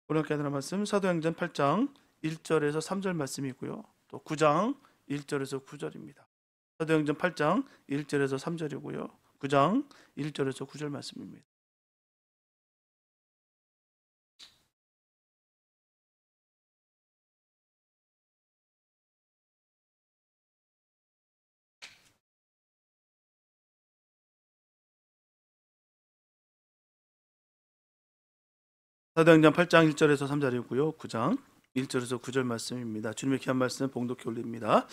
오늘 함께 하는 말씀 사도행전 8장 1절에서 3절 말씀이고요. 또 9장 1절에서 9절입니다. 사도행전 8장 1절에서 3절이고요. 9장 1절에서 9절 말씀입니다. 사도행전 8장 1절에서 3절이고요. 9장 1절에서 9절 말씀입니다. 주님의 귀한 말씀 봉독해 올립니다.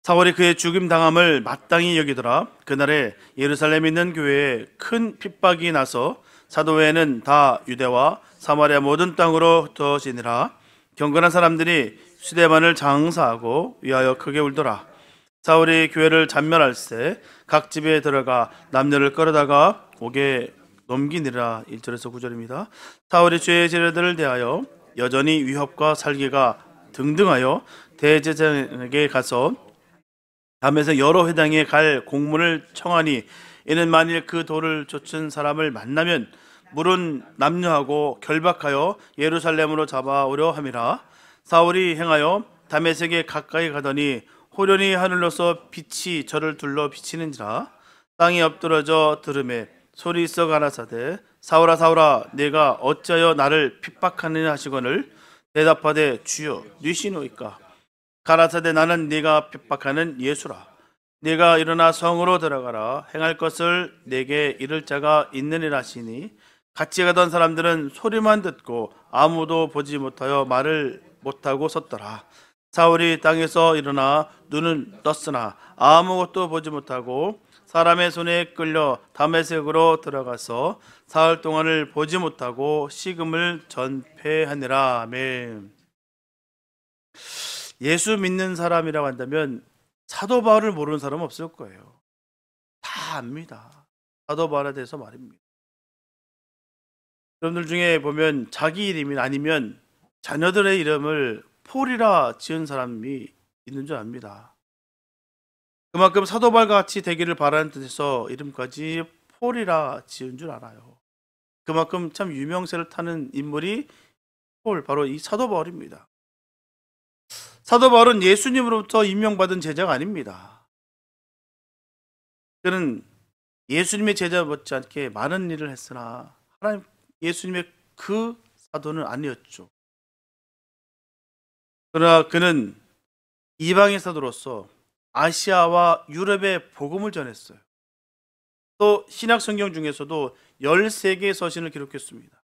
사울이 그의 죽임 당함을 마땅히 여기더라. 그날에 예루살렘에 있는 교회에 큰 핍박이 나서 사도 외에는 다 유대와 사마리아 모든 땅으로 흩어지니라. 경건한 사람들이 수대만을 장사하고 위하여 크게 울더라. 사울이 교회를 잔멸할세 각 집에 들어가 남녀를 끌어다가 옥에 넘기니라. 1절에서 9절입니다. 사울이 죄의 제자들을 대하여 여전히 위협과 살기가 등등하여 대제사장에게 가서 다메섹 여러 회당에 갈 공문을 청하니 이는 만일 그 도를 쫓은 사람을 만나면 물은 남녀하고 결박하여 예루살렘으로 잡아오려 함이라. 사울이 행하여 다메섹에 가까이 가더니 호련히 하늘로서 빛이 저를 둘러 비치는지라. 땅이 엎드러져 들음에 소리 있어 가라사대 사울아 사울아 내가 어찌하여 나를 핍박하느냐 하시거늘 대답하되 주여 뉘시노이까. 가라사대 나는 네가 핍박하는 예수라. 네가 일어나 성으로 들어가라. 행할 것을 내게 이를 자가 있느니라 하시니 같이 가던 사람들은 소리만 듣고 아무도 보지 못하여 말을 못하고 섰더라. 사울이 땅에서 일어나 눈은 떴으나 아무것도 보지 못하고 사람의 손에 끌려 다메섹으로 들어가서 사흘 동안을 보지 못하고 식음을 전폐하니라. 아멘. 예수 믿는 사람이라고 한다면 사도 바울을 모르는 사람은 없을 거예요. 다 압니다. 사도 바울에 대해서 말입니다. 여러분들 중에 보면 자기 이름이 아니면 자녀들의 이름을 폴이라 지은 사람이 있는 줄 압니다. 그만큼 사도 바울과 같이 되기를 바라는 뜻에서 이름까지 폴이라 지은 줄 알아요. 그만큼 참 유명세를 타는 인물이 폴, 바로 이 사도 바울입니다. 사도 바울은 예수님으로부터 임명받은 제자가 아닙니다. 그는 예수님의 제자 못지않게 많은 일을 했으나 하나님 예수님의 그 사도는 아니었죠. 그러나 그는 이방의 사도로서 아시아와 유럽의 복음을 전했어요. 또 신약 성경 중에서도 13개의 서신을 기록했습니다.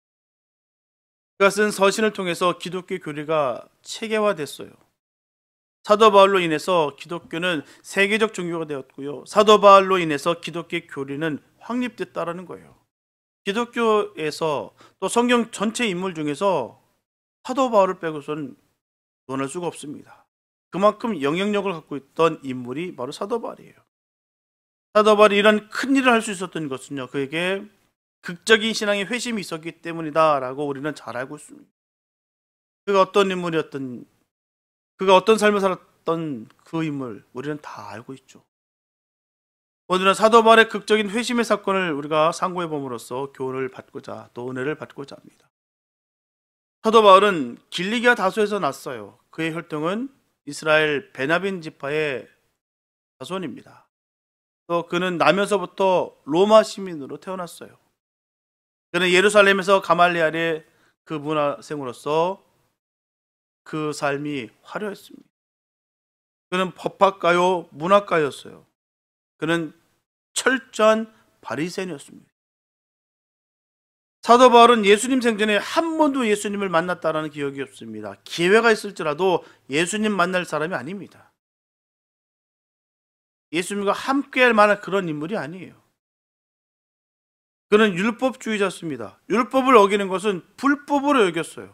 그가 쓴 서신을 통해서 기독교 교리가 체계화됐어요. 사도 바울로 인해서 기독교는 세계적 종교가 되었고요. 사도 바울로 인해서 기독교 교리는 확립됐다라는 거예요. 기독교에서 또 성경 전체 인물 중에서 사도 바울을 빼고서는 논할 수가 없습니다. 그만큼 영향력을 갖고 있던 인물이 바로 사도 바울이에요. 사도 바울이 이런 큰 일을 할 수 있었던 것은요, 그에게 극적인 신앙의 회심이 있었기 때문이다라고 우리는 잘 알고 있습니다. 그가 어떤 인물이었던, 그가 어떤 삶을 살았던 그 인물 우리는 다 알고 있죠. 오늘은 사도 바울의 극적인 회심의 사건을 우리가 상고해 봄으로써 교훈을 받고자 또 은혜를 받고자 합니다. 사도 바울은 길리기아 다소에서 났어요. 그의 혈통은 이스라엘 베냐민 지파의 자손입니다. 또 그는 나면서부터 로마 시민으로 태어났어요. 그는 예루살렘에서 가말리엘의 그 문화생으로서 그 삶이 화려했습니다. 그는 법학가요, 문학가였어요. 그는 철저한 바리새인이었습니다. 사도 바울은 예수님 생전에 한 번도 예수님을 만났다라는 기억이 없습니다. 기회가 있을지라도 예수님 만날 사람이 아닙니다. 예수님과 함께할 만한 그런 인물이 아니에요. 그는 율법주의자였습니다. 율법을 어기는 것은 불법으로 여겼어요.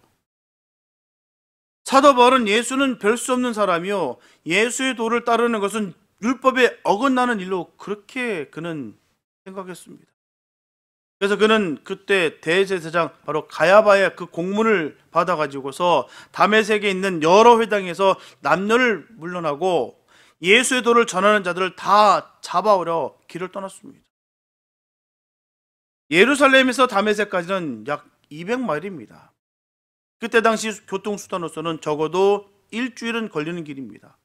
사도 바울은 예수는 별 수 없는 사람이요, 예수의 도를 따르는 것은 율법에 어긋나는 일로 그렇게 그는 생각했습니다. 그래서 그는 그때 대제사장 바로 가야바의 그 공문을 받아가지고서 다메섹에 있는 여러 회당에서 남녀를 물러나고 예수의 도를 전하는 자들을 다 잡아오려 길을 떠났습니다. 예루살렘에서 다메섹까지는 약 200마일입니다. 그때 당시 교통수단으로서는 적어도 일주일은 걸리는 길입니다.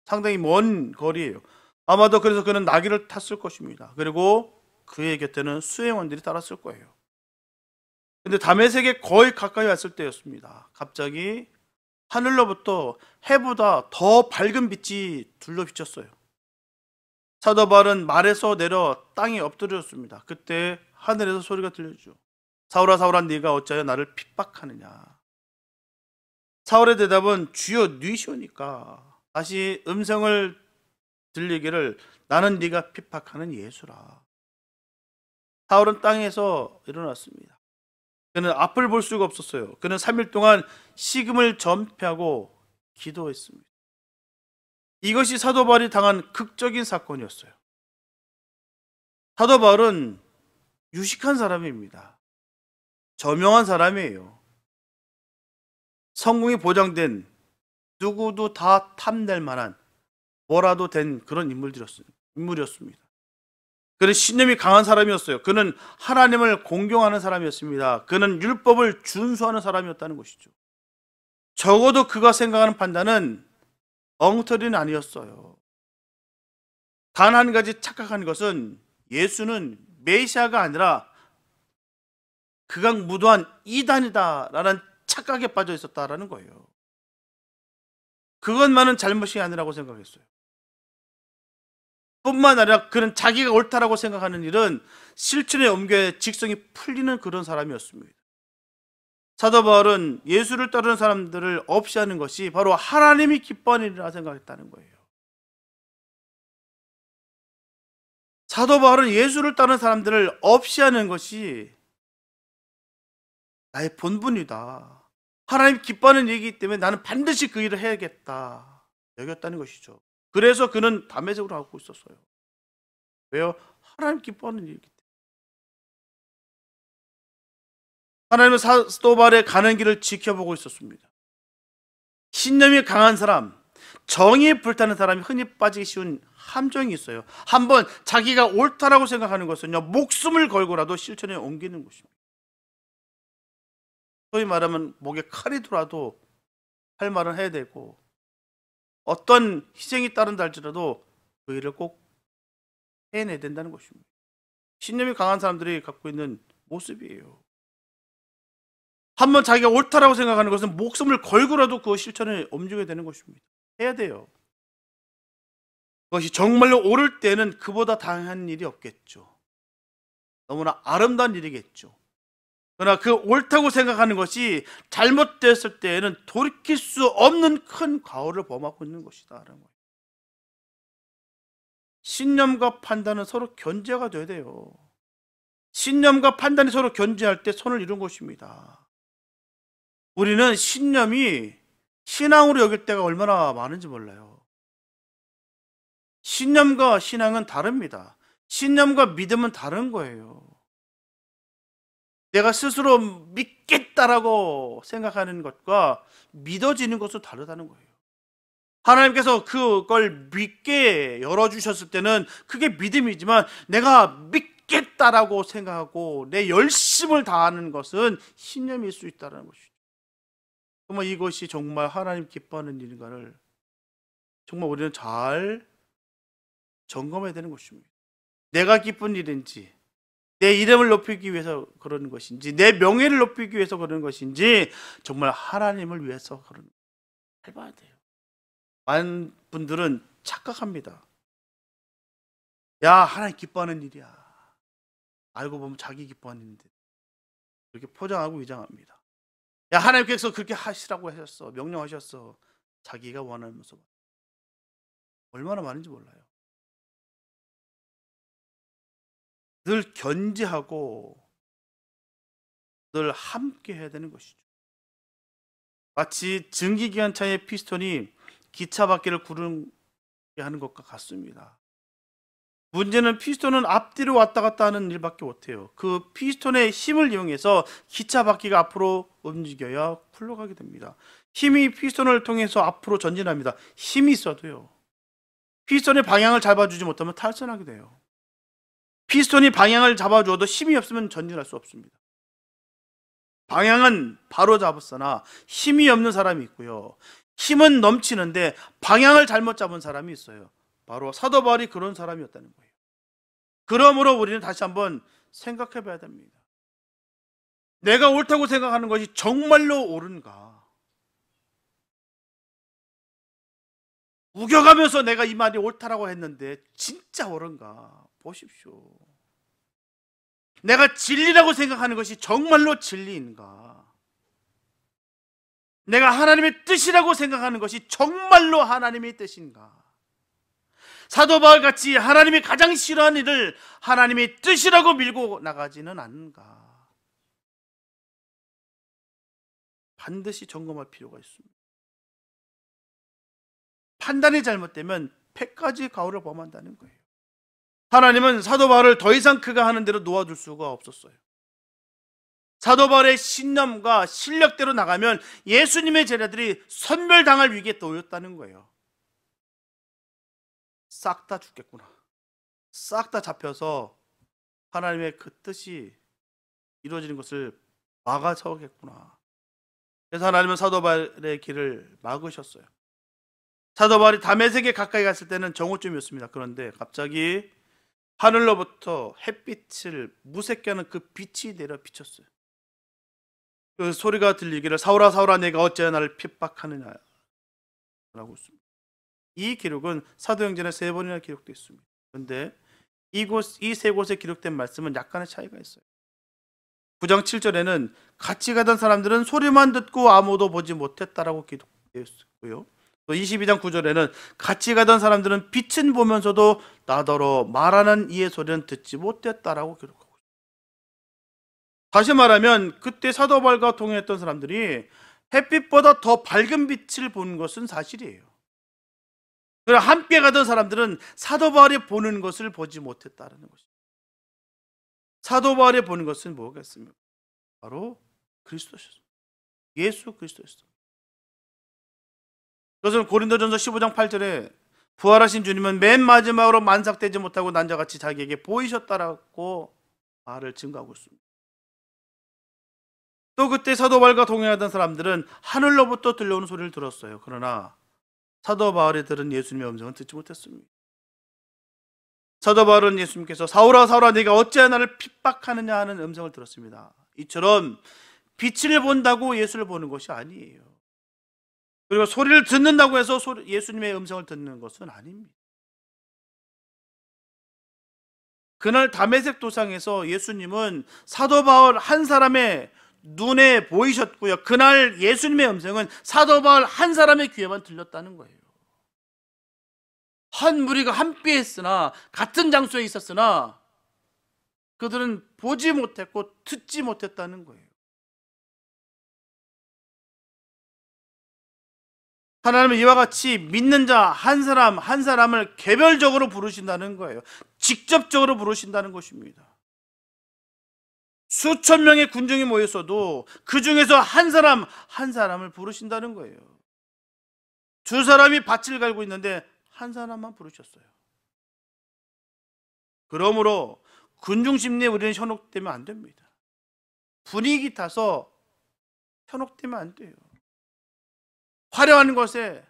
상당히 먼 거리예요. 아마도 그래서 그는 나귀를 탔을 것입니다. 그리고 그의 곁에는 수행원들이 따랐을 거예요. 근데 다메섹에 거의 가까이 왔을 때였습니다. 갑자기 하늘로부터 해보다 더 밝은 빛이 둘러 비쳤어요. 사도 바울은 말에서 내려 땅에 엎드렸습니다. 그때 하늘에서 소리가 들려주죠. 사울아 사울아 네가 어찌하여 나를 핍박하느냐. 사울의 대답은 주여 니시오니까. 다시 음성을 들리기를 나는 네가 핍박하는 예수라. 사울은 땅에서 일어났습니다. 그는 앞을 볼 수가 없었어요. 그는 3일 동안 식음을 전폐하고 기도했습니다. 이것이 사도 바울이 당한 극적인 사건이었어요. 사도 바울은 유식한 사람입니다. 저명한 사람이에요. 성공이 보장된, 누구도 다 탐낼 만한 뭐라도 된 그런 인물이었습니다. 그는 신념이 강한 사람이었어요. 그는 하나님을 공경하는 사람이었습니다. 그는 율법을 준수하는 사람이었다는 것이죠. 적어도 그가 생각하는 판단은 엉터리는 아니었어요. 단 한 가지 착각한 것은 예수는 메시아가 아니라 극악무도한 이단이다라는 착각에 빠져 있었다라는 거예요. 그것만은 잘못이 아니라고 생각했어요. 뿐만 아니라 그는 자기가 옳다라고 생각하는 일은 실천에 옮겨 직성이 풀리는 그런 사람이었습니다. 사도 바울은 예수를 따르는 사람들을 없이 하는 것이 바로 하나님이 기뻐하는 일이라 생각했다는 거예요. 사도 바울은 예수를 따르는 사람들을 없이 하는 것이 나의 본분이다. 하나님 기뻐하는 일이기 때문에 나는 반드시 그 일을 해야겠다 여겼다는 것이죠. 그래서 그는 담에색으로 하고 있었어요. 왜요? 하나님 기뻐하는 일이기 때문에. 하나님은 사도 바울의 가는 길을 지켜보고 있었습니다. 신념이 강한 사람, 정의에 불타는 사람이 흔히 빠지기 쉬운 함정이 있어요. 한번 자기가 옳다라고 생각하는 것은요, 목숨을 걸고라도 실천에 옮기는 것입니다. 소위 말하면 목에 칼이 들어와도 할 말은 해야 되고, 어떤 희생이 따른다 할지라도 그 일을 꼭 해내야 된다는 것입니다. 신념이 강한 사람들이 갖고 있는 모습이에요. 한번 자기가 옳다라고 생각하는 것은 목숨을 걸고라도 그 실천에 옮겨야 되는 것입니다. 해야 돼요. 그것이 정말로 옳을 때는 그보다 당연한 일이 없겠죠. 너무나 아름다운 일이겠죠. 그러나 그 옳다고 생각하는 것이 잘못됐을 때에는 돌이킬 수 없는 큰 과오를 범하고 있는 것이다 라는 거예요. 신념과 판단은 서로 견제가 돼야 돼요. 신념과 판단이 서로 견제할 때 선을 이룬 것입니다. 우리는 신념이 신앙으로 여길 때가 얼마나 많은지 몰라요. 신념과 신앙은 다릅니다. 신념과 믿음은 다른 거예요. 내가 스스로 믿겠다라고 생각하는 것과 믿어지는 것은 다르다는 거예요. 하나님께서 그걸 믿게 열어주셨을 때는 그게 믿음이지만 내가 믿겠다라고 생각하고 내 열심을 다하는 것은 신념일 수 있다는 것이죠. 그러면 이것이 정말 하나님 기뻐하는 일인가를 정말 우리는 잘 점검해야 되는 것입니다. 내가 기쁜 일인지, 내 이름을 높이기 위해서 그러는 것인지, 내 명예를 높이기 위해서 그러는 것인지, 정말 하나님을 위해서 그러는 것인지 잘 봐야 돼요. 많은 분들은 착각합니다. 야, 하나님 기뻐하는 일이야. 알고 보면 자기 기뻐하는 일인데 그렇게 포장하고 위장합니다. 야, 하나님께서 그렇게 하시라고 하셨어. 명령하셨어. 자기가 원하는 모습 얼마나 많은지 몰라요. 늘 견제하고 늘 함께 해야 되는 것이죠. 마치 증기기관차의 피스톤이 기차 바퀴를 구르게 하는 것과 같습니다. 문제는 피스톤은 앞뒤로 왔다 갔다 하는 일밖에 못해요. 그 피스톤의 힘을 이용해서 기차 바퀴가 앞으로 움직여야 굴러가게 됩니다. 힘이 피스톤을 통해서 앞으로 전진합니다. 힘이 있어도요, 피스톤의 방향을 잡아주지 못하면 탈선하게 돼요. 피스톤이 방향을 잡아주어도 힘이 없으면 전진할 수 없습니다. 방향은 바로 잡았으나 힘이 없는 사람이 있고요. 힘은 넘치는데 방향을 잘못 잡은 사람이 있어요. 바로 사도 바울이 그런 사람이었다는 거예요. 그러므로 우리는 다시 한번 생각해 봐야 됩니다. 내가 옳다고 생각하는 것이 정말로 옳은가? 우겨가면서 내가 이 말이 옳다라고 했는데 진짜 옳은가? 보십시오. 내가 진리라고 생각하는 것이 정말로 진리인가? 내가 하나님의 뜻이라고 생각하는 것이 정말로 하나님의 뜻인가? 사도 바울 같이 하나님이 가장 싫어하는 일을 하나님의 뜻이라고 밀고 나가지는 않는가? 반드시 점검할 필요가 있습니다. 판단이 잘못되면 100가지 가오를 범한다는 거예요. 하나님은 사도 바울을 더 이상 그가 하는 대로 놓아둘 수가 없었어요. 사도 바울의 신념과 실력대로 나가면 예수님의 제자들이 선멸당할 위기에 놓였다는 거예요. 싹 다 죽겠구나. 싹 다 잡혀서 하나님의 그 뜻이 이루어지는 것을 막아서겠구나. 그래서 하나님은 사도 바울의 길을 막으셨어요. 사도 바울이 다메섹에 가까이 갔을 때는 정오쯤이었습니다. 그런데 갑자기 하늘로부터 햇빛을 무섭게 하는 그 빛이 내려 비쳤어요. 그 소리가 들리기를 사울아 사울아 내가 어찌하여 나를 핍박하느냐 라고 했습니다. 이 기록은 사도행전에 3번이나 기록되어 있습니다. 그런데 이 세 곳에 기록된 말씀은 약간의 차이가 있어요. 9장 7절에는 같이 가던 사람들은 소리만 듣고 아무도 보지 못했다라고 기록되어 있고요. 또 22장 9절에는 같이 가던 사람들은 빛은 보면서도 나더러 말하는 이의 소리는 듣지 못했다라고 기록하고 있습니다. 다시 말하면 그때 사도 바울과 동행했던 사람들이 햇빛보다 더 밝은 빛을 본 것은 사실이에요. 그러나 함께 가던 사람들은 사도 바울이 보는 것을 보지 못했다는 것입니다. 사도 바울이 보는 것은 뭐겠습니까? 바로 그리스도셨습니다. 예수 그리스도였습니다. 그것은 고린도전서 15장 8절에 부활하신 주님은 맨 마지막으로 만삭되지 못하고 난자같이 자기에게 보이셨다라고 말을 증거하고 있습니다. 또 그때 사도 바울과 동행하던 사람들은 하늘로부터 들려오는 소리를 들었어요. 그러나 사도 바울이 들은 예수님의 음성은 듣지 못했습니다. 사도 바울은 예수님께서 사울아 사울아 네가 어찌하여 나를 핍박하느냐 하는 음성을 들었습니다. 이처럼 빛을 본다고 예수를 보는 것이 아니에요. 그리고 소리를 듣는다고 해서 예수님의 음성을 듣는 것은 아닙니다. 그날 다메섹 도상에서 예수님은 사도 바울 한 사람의 눈에 보이셨고요. 그날 예수님의 음성은 사도 바울 한 사람의 귀에만 들렸다는 거예요. 한 무리가 함께 했으나 같은 장소에 있었으나 그들은 보지 못했고 듣지 못했다는 거예요. 하나님은 이와 같이 믿는 자 한 사람 한 사람을 개별적으로 부르신다는 거예요. 직접적으로 부르신다는 것입니다. 수천 명의 군중이 모였어도 그 중에서 한 사람 한 사람을 부르신다는 거예요. 두 사람이 밭을 갈고 있는데 한 사람만 부르셨어요. 그러므로 군중 심리에 우리는 현혹되면 안 됩니다. 분위기 타서 현혹되면 안 돼요. 화려한 것에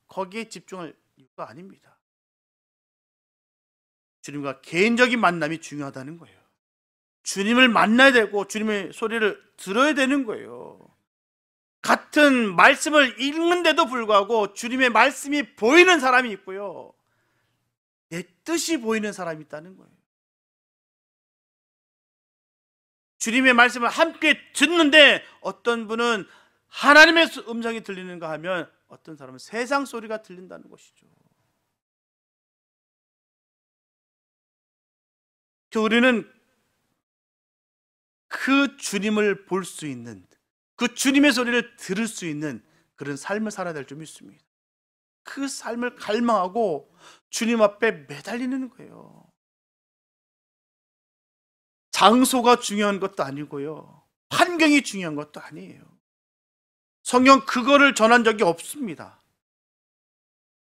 거기에 집중할 이유가 아닙니다. 주님과 개인적인 만남이 중요하다는 거예요. 주님을 만나야 되고 주님의 소리를 들어야 되는 거예요. 같은 말씀을 읽는데도 불구하고 주님의 말씀이 보이는 사람이 있고요. 내 뜻이 보이는 사람이 있다는 거예요. 주님의 말씀을 함께 듣는데 어떤 분은 하나님의 음성이 들리는가 하면 어떤 사람은 세상 소리가 들린다는 것이죠. 우리는 그 주님을 볼 수 있는, 그 주님의 소리를 들을 수 있는 그런 삶을 살아야 될 줄 믿습니다. 그 삶을 갈망하고 주님 앞에 매달리는 거예요. 장소가 중요한 것도 아니고요. 환경이 중요한 것도 아니에요. 성경 그거를 전한 적이 없습니다.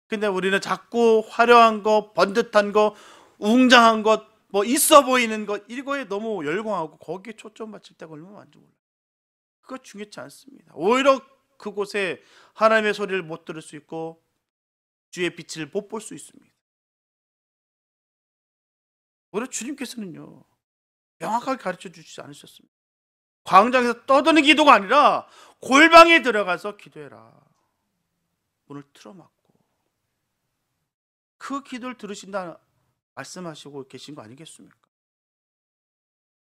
근데 우리는 자꾸 화려한 거, 번듯한 거, 웅장한 것, 뭐 있어 보이는 것 이거에 너무 열광하고 거기에 초점 맞출 때가 얼마나 많은지 몰라요. 그거 중요치 않습니다. 오히려 그곳에 하나님의 소리를 못 들을 수 있고 주의 빛을 못 볼 수 있습니다. 오히려 주님께서는요, 명확하게 가르쳐 주시지 않으셨습니다. 광장에서 떠드는 기도가 아니라 골방에 들어가서 기도해라. 문을 틀어막고 그 기도를 들으신다 말씀하시고 계신 거 아니겠습니까?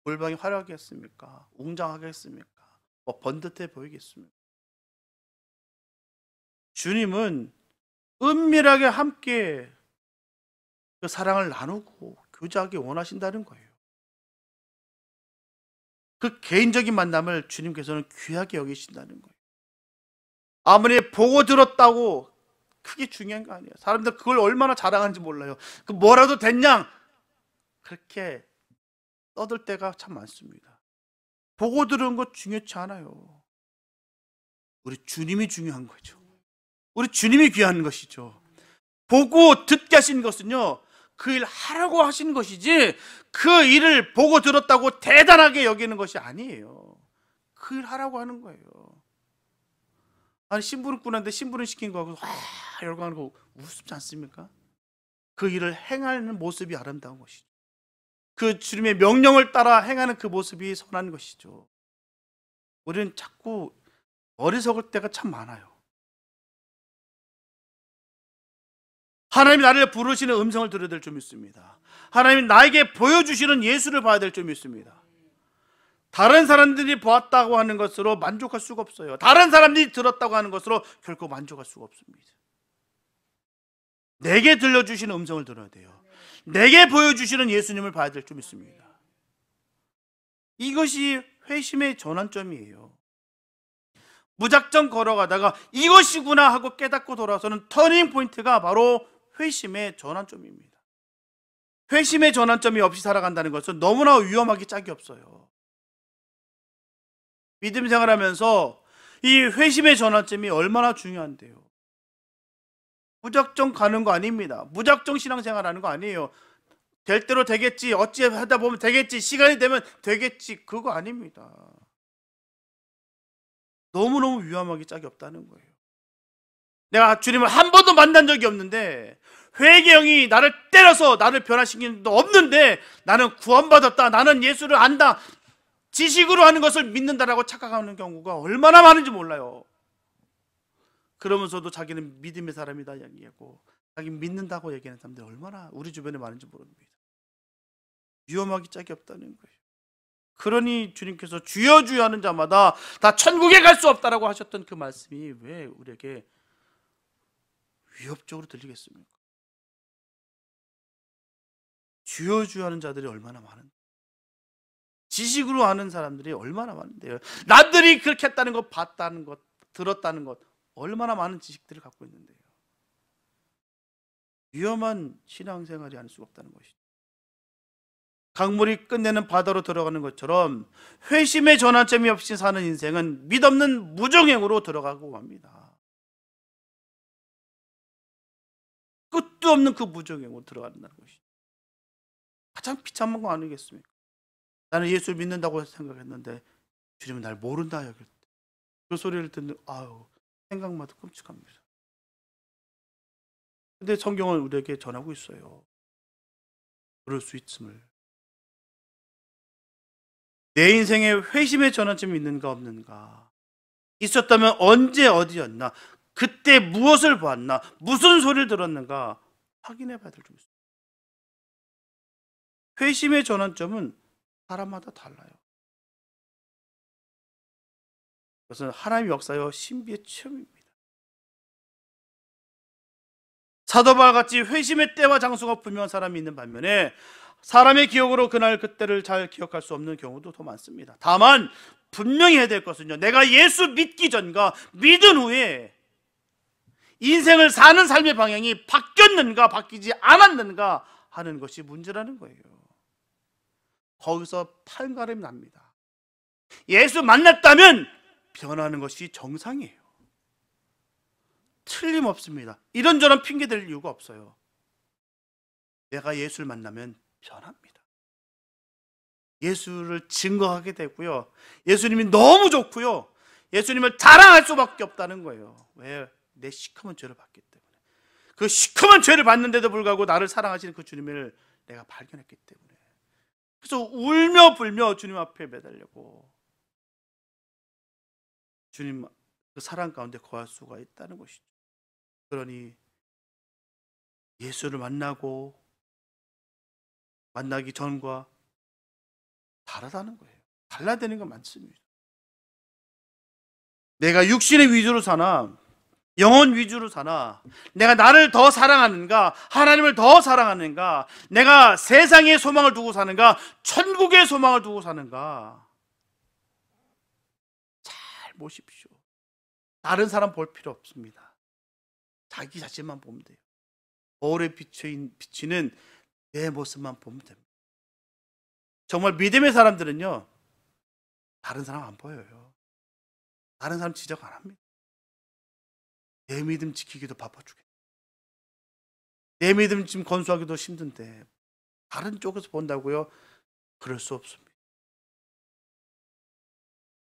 골방이 화려하겠습니까? 웅장하겠습니까? 뭐 번듯해 보이겠습니까? 주님은 은밀하게 함께 그 사랑을 나누고 교제하기 원하신다는 거예요. 그 개인적인 만남을 주님께서는 귀하게 여기신다는 거예요. 아무리 보고 들었다고 크게 중요한 거 아니에요. 사람들 그걸 얼마나 자랑하는지 몰라요. 그 뭐라도 됐냐? 그렇게 떠들 때가 참 많습니다. 보고 들은 것 중요치 않아요. 우리 주님이 중요한 거죠. 우리 주님이 귀한 것이죠. 보고 듣게 하신 것은요, 그 일 하라고 하신 것이지 그 일을 보고 들었다고 대단하게 여기는 것이 아니에요. 그 일 하라고 하는 거예요. 아니, 심부름꾼한테 심부름 시킨 거하고 열광하는 거 우습지 않습니까? 그 일을 행하는 모습이 아름다운 것이죠. 그 주님의 명령을 따라 행하는 그 모습이 선한 것이죠. 우리는 자꾸 어리석을 때가 참 많아요. 하나님이 나를 부르시는 음성을 들어야 될 줄 믿습니다. 하나님이 나에게 보여주시는 예수를 봐야 될 줄 믿습니다. 다른 사람들이 보았다고 하는 것으로 만족할 수가 없어요. 다른 사람들이 들었다고 하는 것으로 결코 만족할 수가 없습니다. 내게 들려주시는 음성을 들어야 돼요. 내게 보여주시는 예수님을 봐야 될 줄 믿습니다. 이것이 회심의 전환점이에요. 무작정 걸어가다가 이것이구나 하고 깨닫고 돌아서는 터닝 포인트가 바로 회심의 전환점입니다. 회심의 전환점이 없이 살아간다는 것은 너무나 위험하기 짝이 없어요. 믿음 생활하면서 이 회심의 전환점이 얼마나 중요한데요. 무작정 가는 거 아닙니다. 무작정 신앙생활하는 거 아니에요. 될 대로 되겠지, 어찌 하다 보면 되겠지, 시간이 되면 되겠지, 그거 아닙니다. 너무너무 위험하기 짝이 없다는 거예요. 내가 주님을 한 번도 만난 적이 없는데, 회개형이 나를 때려서 나를 변화시키는 것도 없는데, 나는 구원받았다, 나는 예수를 안다, 지식으로 하는 것을 믿는다라고 착각하는 경우가 얼마나 많은지 몰라요. 그러면서도 자기는 믿음의 사람이다 얘기하고 자기 믿는다고 얘기하는 사람들이 얼마나 우리 주변에 많은지 모릅니다. 위험하기 짝이 없다는 거예요. 그러니 주님께서 주여 주여 하는 자마다 다 천국에 갈 수 없다라고 하셨던 그 말씀이 왜 우리에게 위협적으로 들리겠습니까? 주여 주여 하는 자들이 얼마나 많은데, 지식으로 하는 사람들이 얼마나 많은데요. 남들이 그렇게 했다는 것, 봤다는 것, 들었다는 것, 얼마나 많은 지식들을 갖고 있는데요. 위험한 신앙생활이 아닐 수가 없다는 것이죠. 강물이 끝내는 바다로 들어가는 것처럼 회심의 전환점이 없이 사는 인생은 믿없는 무정행으로 들어가고 맙니다. 끝도 없는 그 무정행으로 들어간다는 것이죠. 가장 비참한 거 아니겠습니까? 나는 예수를 믿는다고 생각했는데 주님은 날 모른다 여길 때 그 소리를 듣는, 아유, 생각마다 끔찍합니다. 근데 성경은 우리에게 전하고 있어요. 그럴 수 있음을. 내 인생에 회심의 전환점이 있는가 없는가, 있었다면 언제 어디였나, 그때 무엇을 보았나, 무슨 소리를 들었는가 확인해 봐야 될 줄 있습니다. 회심의 전환점은 사람마다 달라요. 그것은 하나님의 역사여 신비의 체험입니다. 사도 바울같이 회심의 때와 장소가 분명한 사람이 있는 반면에 사람의 기억으로 그날 그때를 잘 기억할 수 없는 경우도 더 많습니다. 다만 분명히 해야 될 것은요, 내가 예수 믿기 전과 믿은 후에 인생을 사는 삶의 방향이 바뀌었는가 바뀌지 않았는가 하는 것이 문제라는 거예요. 거기서 판가름이 납니다. 예수 만났다면 변하는 것이 정상이에요. 틀림없습니다. 이런저런 핑계댈 이유가 없어요. 내가 예수를 만나면 변합니다. 예수를 증거하게 되고요. 예수님이 너무 좋고요. 예수님을 자랑할 수밖에 없다는 거예요. 왜? 내 시커먼 죄를 받기 때문에. 그 시커먼 죄를 받는데도 불구하고 나를 사랑하시는 그 주님을 내가 발견했기 때문에. 그래서 울며 불며 주님 앞에 매달려고 주님 그 사랑 가운데 거할 수가 있다는 것이죠. 그러니 예수를 만나기 전과 다르다는 거예요. 달라야 되는 건 많습니다. 내가 육신의 위주로 사나 영혼 위주로 사나, 내가 나를 더 사랑하는가, 하나님을 더 사랑하는가, 내가 세상의 소망을 두고 사는가, 천국의 소망을 두고 사는가, 잘 보십시오. 다른 사람 볼 필요 없습니다. 자기 자신만 보면 돼요. 거울에 비치는 내 모습만 보면 됩니다. 정말 믿음의 사람들은요, 다른 사람 안 보여요. 다른 사람 지적 안 합니다. 내 믿음 지키기도 바빠 죽겠네. 내 믿음 지금 건수하기도 힘든데 다른 쪽에서 본다고요? 그럴 수 없습니다.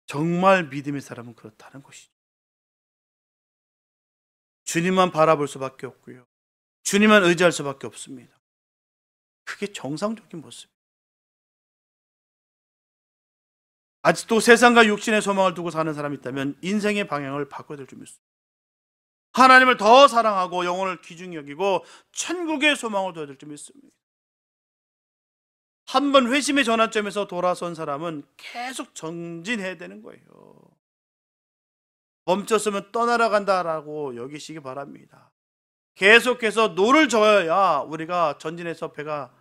정말 믿음의 사람은 그렇다는 것이죠. 주님만 바라볼 수밖에 없고요. 주님만 의지할 수밖에 없습니다. 그게 정상적인 모습입니다. 아직도 세상과 육신의 소망을 두고 사는 사람이 있다면 인생의 방향을 바꿔야 될 줄 믿습니다. 하나님을 더 사랑하고 영혼을 귀중히 여기고 천국의 소망을 둬야 될 줄 믿습니다. 한 번 회심의 전환점에서 돌아선 사람은 계속 전진해야 되는 거예요. 멈췄으면 떠나간다라고 여기시기 바랍니다. 계속해서 노를 저어야 우리가 전진해서 배가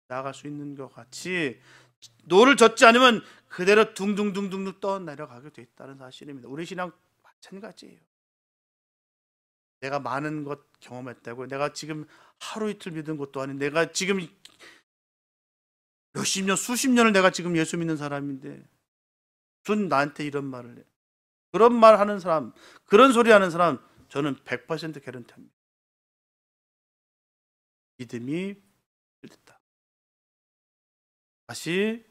나아갈 수 있는 것 같이, 노를 젓지 않으면 그대로 둥둥둥둥 떠내려가게 돼 있다는 사실입니다. 우리 신앙 마찬가지예요. 내가 많은 것 경험했다고, 내가 지금 하루 이틀 믿은 것도 아닌, 내가 지금 몇십 년, 수십 년을 내가 지금 예수 믿는 사람인데 무슨 나한테 이런 말을 해. 그런 말 하는 사람, 그런 소리 하는 사람, 저는 100% 개런티합니다. 믿음이 됐다. 다시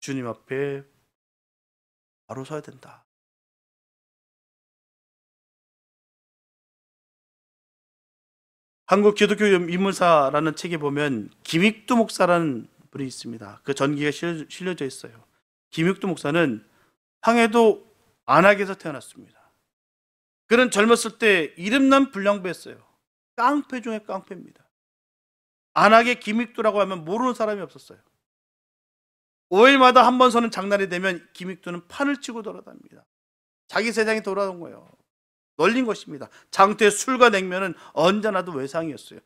주님 앞에 바로 서야 된다. 한국 기독교 인물사라는 책에 보면 김익두 목사라는 분이 있습니다. 그 전기가 실려져 있어요. 김익두 목사는 황해도 안악에서 태어났습니다. 그는 젊었을 때 이름난 불량배였어요. 깡패 중에 깡패입니다. 안악의 김익두라고 하면 모르는 사람이 없었어요. 5일마다 한 번 서는 장날이 되면 김익두는 판을 치고 돌아다닙니다. 자기 세상에 돌아온 거예요. 널린 것입니다. 장터에 술과 냉면은 언제나도 외상이었어요.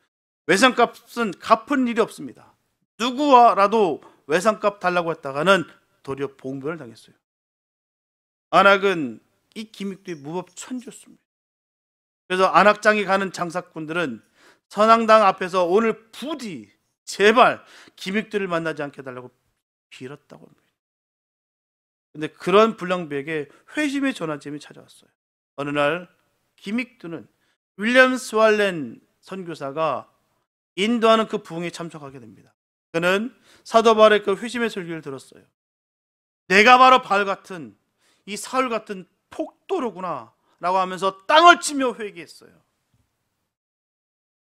외상값은 갚은 일이 없습니다. 누구라도 외상값 달라고 했다가는 도리어 봉변을 당했어요. 안악은 이 김익두의 무법 천주였습니다. 그래서 안악장에 가는 장사꾼들은 선앙당 앞에서 오늘 부디 제발 김익두를 만나지 않게 해달라고 빌었다고 합니다. 근데 그런 불량배에게 회심의 전환점이 찾아왔어요. 어느 날 김익두는 윌리엄 스왈렌 선교사가 인도하는 그 부흥에 참석하게 됩니다. 그는 사도 바울의 그 회심의 설교를 들었어요. 내가 바로 바울 같은, 이 사울 같은 폭도로구나 라고 하면서 땅을 치며 회개했어요.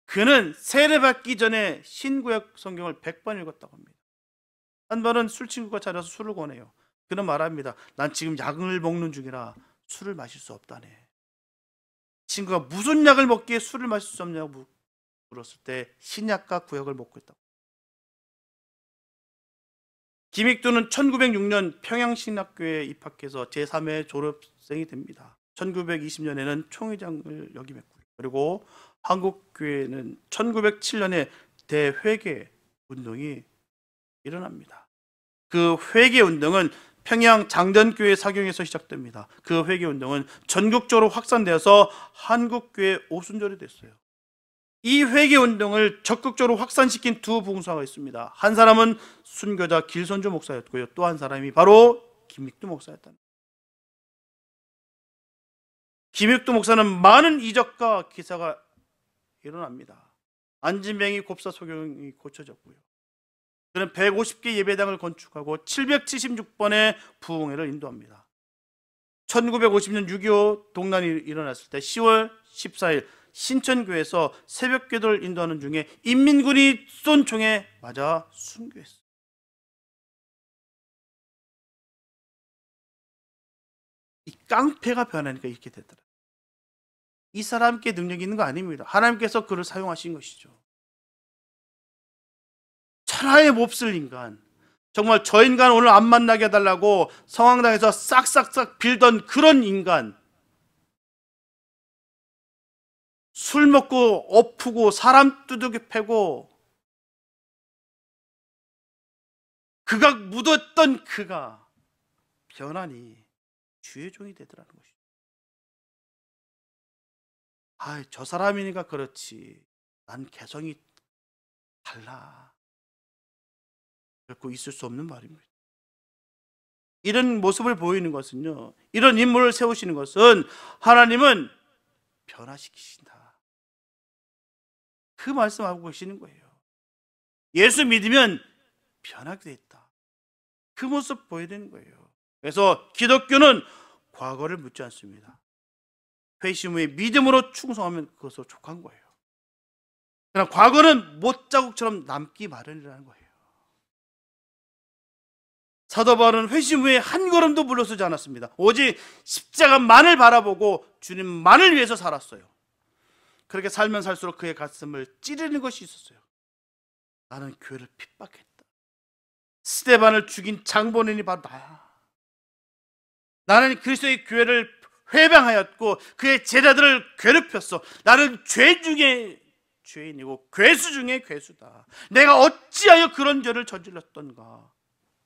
그는 세례받기 전에 신구약 성경을 100번 읽었다고 합니다. 한 번은 술 친구가 찾아서 술을 권해요. 그는 말합니다. 난 지금 약을 먹는 중이라 술을 마실 수 없다네. 친구가 무슨 약을 먹기에 술을 마실 수 없냐고 물었을 때 신약과 구약을 먹고 있다고. 김익두는 1906년 평양신학교에 입학해서 제3회 졸업생이 됩니다. 1920년에는 총회장을 역임했고요. 그리고 한국교회는 1907년에 대회계 운동이 일어납니다. 그 회계 운동은 평양 장전교회 사경에서 시작됩니다. 그 회계 운동은 전국적으로 확산되어서 한국교회 오순절이 됐어요. 이 회계 운동을 적극적으로 확산시킨 두 봉사가 있습니다. 한 사람은 순교자 길선주 목사였고요. 또 한 사람이 바로 김익두 목사였다. 김익두 목사는 많은 이적과 기사가 일어납니다. 안진뱅이 곱사 소경이 고쳐졌고요. 그는 150개 예배당을 건축하고 776번의 부흥회를 인도합니다. 1950년 6.25 동란이 일어났을 때 10월 14일 신천교에서 새벽기도를 인도하는 중에 인민군이 쏜 총에 맞아 순교했어요. 이 깡패가 변하니까 이렇게 되더라. 이 사람께 능력이 있는 거 아닙니다. 하나님께서 그를 사용하신 것이죠. 천하에 몹쓸 인간, 정말 저 인간 오늘 안 만나게 해달라고 성황당에서 싹싹싹 빌던 그런 인간, 술 먹고 엎고 사람 두둑이 패고 그가 묻었던 그가 변하니 주의 종이 되더라는 것이죠. 저 사람이니까 그렇지 난 개성이 달라. 결코 있을 수 없는 말입니다. 이런 모습을 보이는 것은요, 이런 인물을 세우시는 것은 하나님은 변화시키신다, 그 말씀하고 계시는 거예요. 예수 믿으면 변하게 돼 있다, 그 모습 보여야 되는 거예요. 그래서 기독교는 과거를 묻지 않습니다. 회심 후에 믿음으로 충성하면 그것으로 족한 거예요. 그러나 과거는 못자국처럼 남기 마련이라는 거예요. 사도 바울은 회심 후에 한 걸음도 물러서지 않았습니다. 오직 십자가만을 바라보고 주님만을 위해서 살았어요. 그렇게 살면 살수록 그의 가슴을 찌르는 것이 있었어요. 나는 교회를 핍박했다. 스데반을 죽인 장본인이 바로 나야. 나는 그리스도의 교회를 회방하였고 그의 제자들을 괴롭혔어. 나는 죄 중에 죄인이고 괴수 중에 괴수다. 내가 어찌하여 그런 죄를 저질렀던가.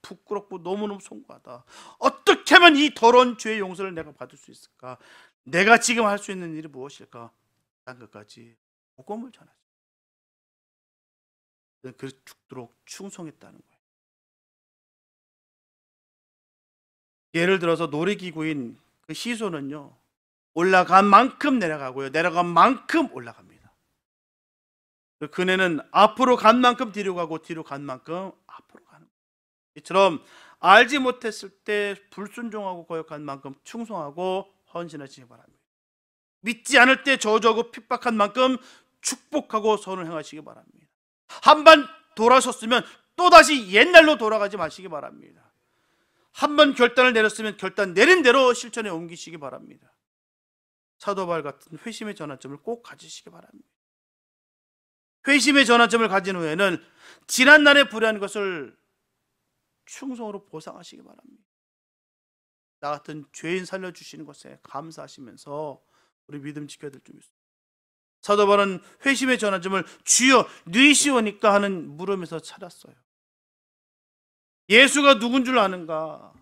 부끄럽고 너무너무 송구하다. 어떻게 하면 이 더러운 죄의 용서를 내가 받을 수 있을까? 내가 지금 할 수 있는 일이 무엇일까? 딴 것까지 복음을 전하죠. 그 죽도록 충성했다는 거예요. 예를 들어서 놀이기구인 그 시소는요, 올라간 만큼 내려가고요, 내려간 만큼 올라갑니다. 그네는 앞으로 간 만큼 뒤로 가고 뒤로 간 만큼 앞으로 가는 거예요. 이처럼 알지 못했을 때 불순종하고 거역한 만큼 충성하고 헌신하시기 바랍니다. 믿지 않을 때 저주하고 핍박한 만큼 축복하고 선을 행하시기 바랍니다. 한 번 돌아섰으면 또다시 옛날로 돌아가지 마시기 바랍니다. 한 번 결단을 내렸으면 결단 내린 대로 실천에 옮기시기 바랍니다. 사도 바울 같은 회심의 전환점을 꼭 가지시기 바랍니다. 회심의 전환점을 가진 후에는 지난날에 불의한 것을 충성으로 보상하시기 바랍니다. 나 같은 죄인 살려주시는 것에 감사하시면서 우리 믿음 지켜야 될 점이 있습니다. 사도 바울은 회심의 전환점을 주여 뉘시오니까 하는 물음에서 찾았어요. 예수가 누군 줄 아는가?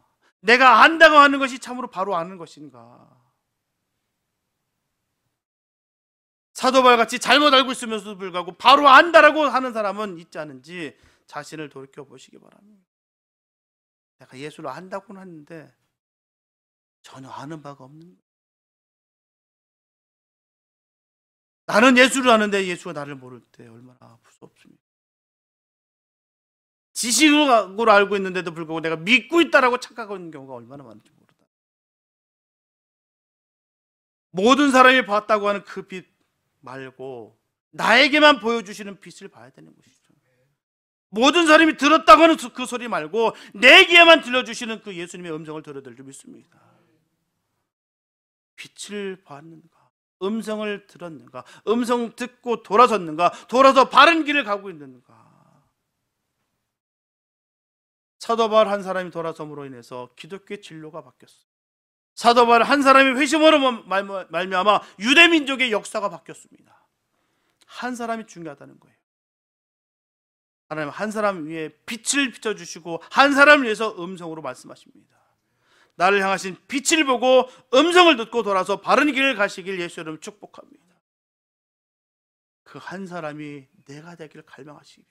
내가 안다고 하는 것이 참으로 바로 아는 것인가? 사도 바울 같이 잘못 알고 있으면서도 불구하고 바로 안다라고 하는 사람은 있지 않은지 자신을 돌이켜보시기 바랍니다. 내가 예수를 안다고는 하는데 전혀 아는 바가 없는 거예요. 나는 예수를 아는데 예수가 나를 모를 때 얼마나 무섭습니까? 지식으로 알고 있는데도 불구하고 내가 믿고 있다라고 착각하고 있는 경우가 얼마나 많은지 모르다. 모든 사람이 봤다고 하는 그 빛 말고 나에게만 보여주시는 빛을 봐야 되는 것이죠. 모든 사람이 들었다고 하는 그 소리 말고 내게만 들려주시는 그 예수님의 음성을 들어야 될 줄 믿습니다. 빛을 봤는가? 음성을 들었는가? 음성 듣고 돌아섰는가? 돌아서 바른 길을 가고 있는가? 사도 바울 한 사람이 돌아섬으로 인해서 기독교의 진로가 바뀌었어요. 사도 바울 한 사람이 회심으로 말미암아 유대 민족의 역사가 바뀌었습니다. 한 사람이 중요하다는 거예요. 하나님 한 사람 위에 빛을 비춰주시고 한 사람을 위해서 음성으로 말씀하십니다. 나를 향하신 빛을 보고 음성을 듣고 돌아서 바른 길을 가시길 예수 이름으로 축복합니다. 그 한 사람이 내가 되기를 갈망하시기,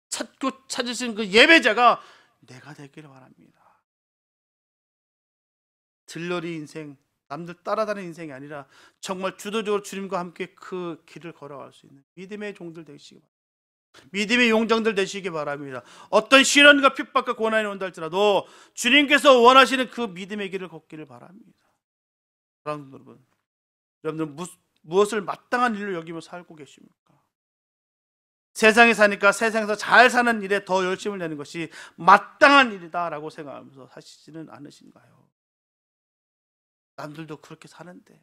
찾고 찾으신 그 예배자가 내가 되기를 바랍니다. 들러리 인생, 남들 따라다니는 인생이 아니라 정말 주도적으로 주님과 함께 그 길을 걸어갈 수 있는 믿음의 종들 되시기 바랍니다. 믿음의 용장들 되시기 바랍니다. 어떤 시련과 핍박과 고난이 온다 할지라도 주님께서 원하시는 그 믿음의 길을 걷기를 바랍니다. 사랑하는 여러분들 무엇을 마땅한 일로 여기며 살고 계십니까? 세상에 사니까 세상에서 잘 사는 일에 더 열심을 내는 것이 마땅한 일이다라고 생각하면서 사시지는 않으신가요? 남들도 그렇게 사는데,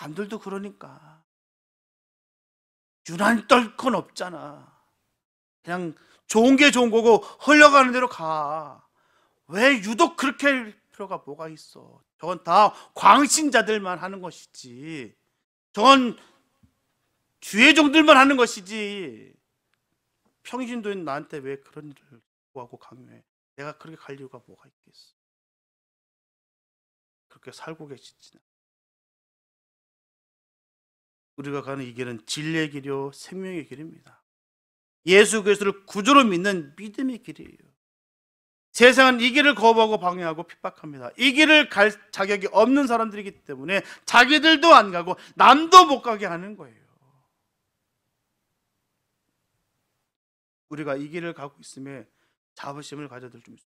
남들도 그러니까 유난히 떨 건 없잖아. 그냥 좋은 게 좋은 거고 흘러가는 대로 가. 왜 유독 그렇게 할 필요가 뭐가 있어? 저건 다 광신자들만 하는 것이지, 저건 주의 종들만 하는 것이지, 평신도인 나한테 왜 그런 일을 구하고 강요해? 내가 그렇게 갈 이유가 뭐가 있겠어? 그렇게 살고 계시지. 우리가 가는 이 길은 진리의 길이요 생명의 길입니다. 예수 그리스도를 구주로 믿는 믿음의 길이에요. 세상은 이 길을 거부하고 방해하고 핍박합니다. 이 길을 갈 자격이 없는 사람들이기 때문에 자기들도 안 가고 남도 못 가게 하는 거예요. 우리가 이 길을 가고 있음에 자부심을 가져들 좀 있습니다.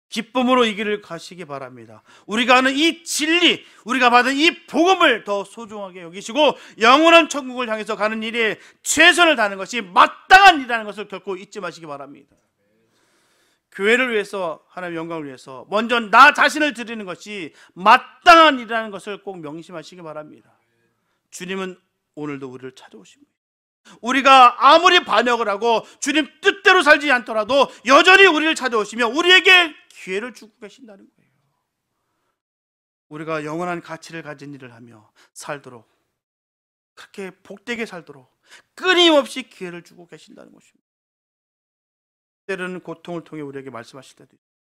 기쁨으로 이 길을 가시기 바랍니다. 우리가 하는 이 진리, 우리가 받은 이 복음을 더 소중하게 여기시고 영원한 천국을 향해서 가는 일에 최선을 다하는 것이 마땅한 일이라는 것을 결코 잊지 마시기 바랍니다. 교회를 위해서, 하나님의 영광을 위해서 먼저 나 자신을 드리는 것이 마땅한 일이라는 것을 꼭 명심하시기 바랍니다. 주님은 오늘도 우리를 찾아오십니다. 우리가 아무리 반역을 하고 주님 뜻대로 살지 않더라도 여전히 우리를 찾아오시며 우리에게 기회를 주고 계신다는 거예요. 우리가 영원한 가치를 가진 일을 하며 살도록, 그렇게 복되게 살도록 끊임없이 기회를 주고 계신다는 것입니다. 때로는 고통을 통해 우리에게 말씀하실 때도 있습니다.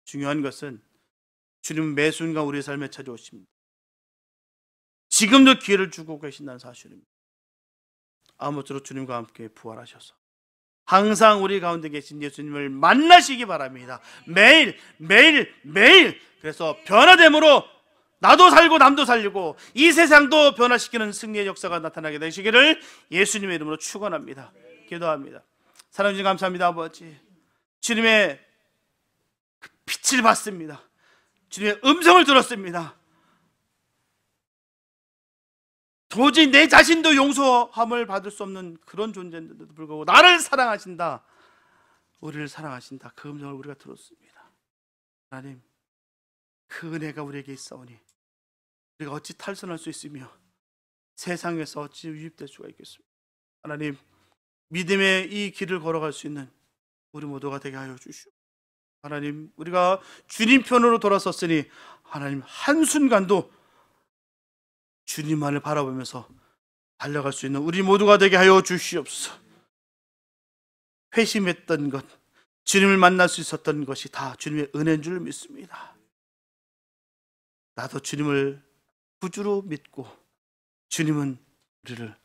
중요한 것은 주님은 매 순간 우리의 삶에 찾아오십니다. 지금도 기회를 주고 계신다는 사실입니다. 아무쪼록 주님과 함께 부활하셔서 항상 우리 가운데 계신 예수님을 만나시기 바랍니다. 매일 매일 매일. 그래서 변화됨으로 나도 살고 남도 살리고 이 세상도 변화시키는 승리의 역사가 나타나게 되시기를 예수님의 이름으로 축원합니다. 기도합니다. 사랑해 주님 감사합니다. 아버지, 주님의 그 빛을 봤습니다. 주님의 음성을 들었습니다. 도저히 내 자신도 용서함을 받을 수 없는 그런 존재인데도 불구하고 나를 사랑하신다, 우리를 사랑하신다, 그 음성을 우리가 들었습니다. 하나님, 그 은혜가 우리에게 있사오니 우리가 어찌 탈선할 수 있으며 세상에서 어찌 유입될 수가 있겠습니까? 하나님, 믿음의 이 길을 걸어갈 수 있는 우리 모두가 되게 하여 주시오. 하나님, 우리가 주님 편으로 돌아섰으니 하나님 한순간도 주님만을 바라보면서 달려갈 수 있는 우리 모두가 되게 하여 주시옵소서. 회심했던 것, 주님을 만날 수 있었던 것이 다 주님의 은혜인 줄 믿습니다. 나도 주님을 구주로 믿고 주님은 우리를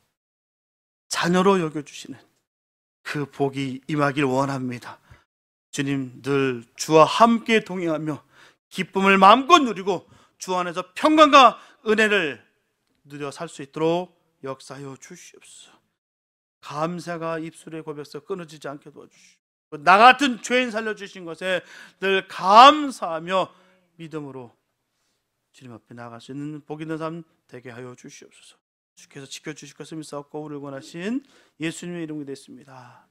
자녀로 여겨주시는 그 복이 임하길 원합니다. 주님, 늘 주와 함께 동행하며 기쁨을 마음껏 누리고 주 안에서 평강과 은혜를 누려 살 수 있도록 역사하여 주시옵소서. 감사가 입술의 고백서 끊어지지 않게 도와주시고 나 같은 죄인 살려주신 것에 늘 감사하며 믿음으로 주님 앞에 나아갈 수 있는 복 있는 삶 되게 하여 주시옵소서. 주께서 지켜주실 것을 믿사옵고 우리를 원하신 예수님의 이름이 됐습니다.